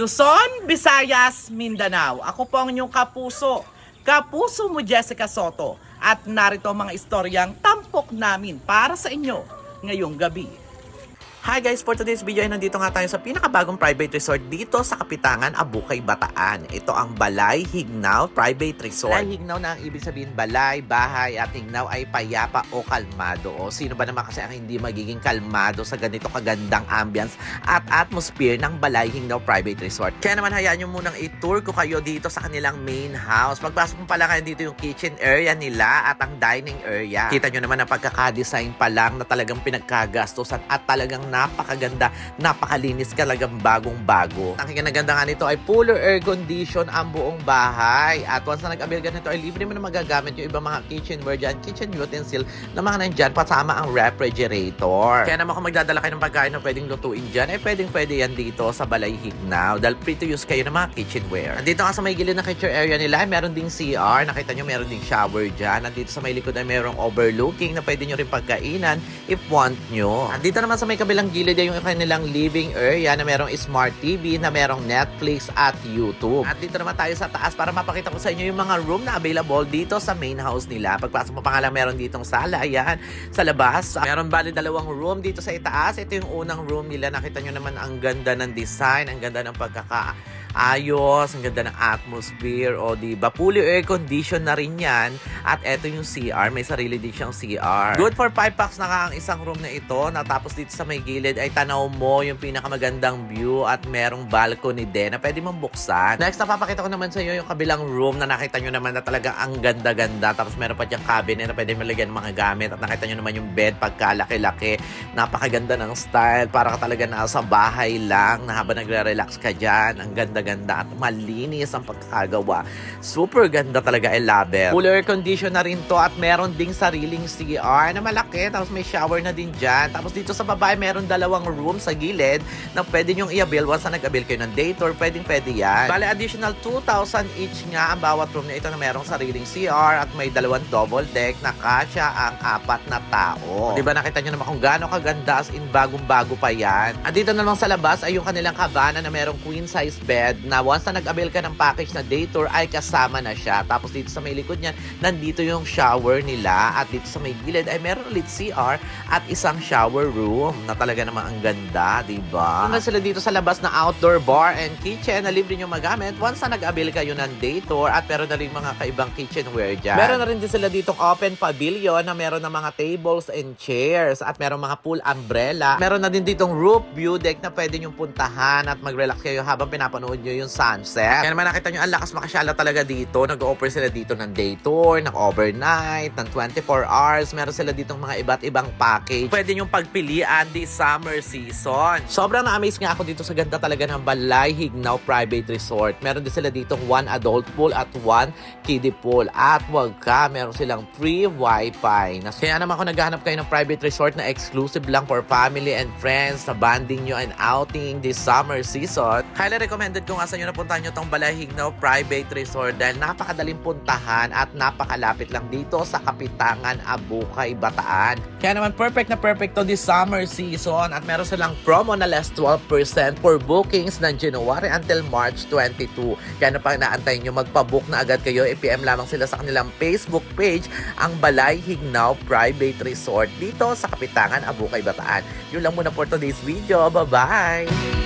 Luzon, Visayas, Mindanao. Ako po ang inyong kapuso. Kapuso mo Jessica Soto. At narito ang mga istoryang tampok namin para sa inyo ngayong gabi. Hi guys! For today's video ay nandito nga tayo sa pinakabagong private resort dito sa Kapitangan, Abukay, Bataan. Ito ang Balay Hignaw Private Resort. Balay Hignaw na ang ibig sabihin balay, bahay at hignaw ay payapa o kalmado. O sino ba naman kasi ang hindi magiging kalmado sa ganito kagandang ambience at atmosphere ng Balay Hignaw Private Resort. Kaya naman hayaan nyo munang i-tour ko kayo dito sa kanilang main house. Pagpasok mo pala kayo dito yung kitchen area nila at ang dining area. Kita nyo naman ang pagkakadesign pa lang na talagang pinagkagastosan at talagang napakaganda, napakalinis, talagang bagong-bago. Ang kinaganda nga nito ay full air condition ang buong bahay. At once na nag-avail ka nito ay libre mo na magagamit yung ibang mga kitchenware dyan, kitchen utensil na mga nandyan, kasama ang refrigerator. Kaya naman kung magdadala kayo ng pagkain na pwedeng lutuin dyan, ay pwedeng-pwede yan dito sa Balay Hignaw dahil free to use kayo ng mga kitchenware. Andito nga sa may gilid na kitchen area nila ay meron ding CR. Nakita nyo meron ding shower dyan. Andito sa may likod ay merong overlooking na pwede nyo rin pagkainan if want nyo. Andito naman sa may kabilang gilid ay yung kanilang living area na merong smart TV, na merong Netflix at YouTube. At dito naman tayo sa taas para mapakita ko sa inyo yung mga room na available dito sa main house nila. Pagpasok mo pa nga lang meron ditong sala, ayan, sa labas. Meron bali dalawang room dito sa itaas. Ito yung unang room nila. Nakita nyo naman ang ganda ng design, ang ganda ng ayos, ang ganda ng atmosphere, o diba, fully air condition na rin yan. At eto yung CR, may sarili din siyang CR. Good for 5 packs na ka ang isang room na ito. Natapos dito sa may gilid ay tanaw mo yung pinakamagandang view at merong balcony din na pwede mong buksan. Next, napapakita ko naman sa iyo yung kabilang room na nakita nyo naman na talagang ang ganda-ganda. Tapos meron pa diyang cabinet na pwede malagyan mga gamit. At nakita nyo naman yung bed pagkalaki-laki. Napakaganda ng style. Para ka talaga nasa bahay lang na habang nagre-relax ka dyan. Ang ganda-ganda at malinis ang pagkagawa. Super ganda talaga, I love it. Full air condition na rin to at meron ding sariling CR na malaki. Tapos may shower na din dyan. Tapos dito sa babae meron dalawang room sa gilid na pwede nyong i-avail. Once na nag-avail kayo ng day tour, pwede yan. Bale, additional 2,000 each nga ang bawat room na ito na merong sariling CR at may dalawang double deck na kasya ang 4 na tao. Diba nakita nyo naman kung gaano kaganda, as in bagong-bago pa yan. At dito naman sa labas ay yung kanilang cabana na merong queen size bed na once na nag-avail ka ng package na day tour ay kasama na siya. Tapos dito sa may likod niyan, nandito yung shower nila at dito sa may gilid ay meron ulit CR at isang shower room na talaga namang ang ganda, diba? Meron sila dito sa labas na outdoor bar and kitchen na libre nyo magamit once na nag-avail kayo ng day tour at meron na rin mga kaibang kitchenware dyan. Meron na rin din sila ditong open pavilion na meron na mga tables and chairs at meron mga pool umbrella. Meron na din ditong roof view deck na pwede nyong puntahan at mag-relax kayo habang pinapanood nyo yung sunset. Kaya naman nakita nyo, ang lakas makasyala talaga dito. Nag-offer sila dito ng day tour, ng overnight, ng 24 hours. Meron sila ditong mga iba't ibang package. Pwede nyong pagpilian this summer season. Sobrang na-amaze nga ako dito sa ganda talaga ng Balay Hignaw Private Resort. Meron din sila ditong 1 adult pool at 1 kiddie pool. At wag ka, meron silang free wifi. Kaya naman kung naghahanap kayo ng private resort na exclusive lang for family and friends, sa banding nyo and outing this summer season, highly recommended ko nga sa inyo na puntahan nyo tong Balay Hignaw Private Resort dahil napakadaling puntahan at napakalapit lang dito sa Kapitangan, Abukay, Bataan. Kaya naman perfect na perfect to this summer season at meron silang promo na less 12% for bookings ng January until March 22. Kaya na pang naantay nyo, magpabook na agad kayo. I-PM lamang sila sa kanilang Facebook page, ang Balay Hignaw Private Resort dito sa Kapitangan, Abukay, Bataan. Yun lang muna for today's video. Bye-bye!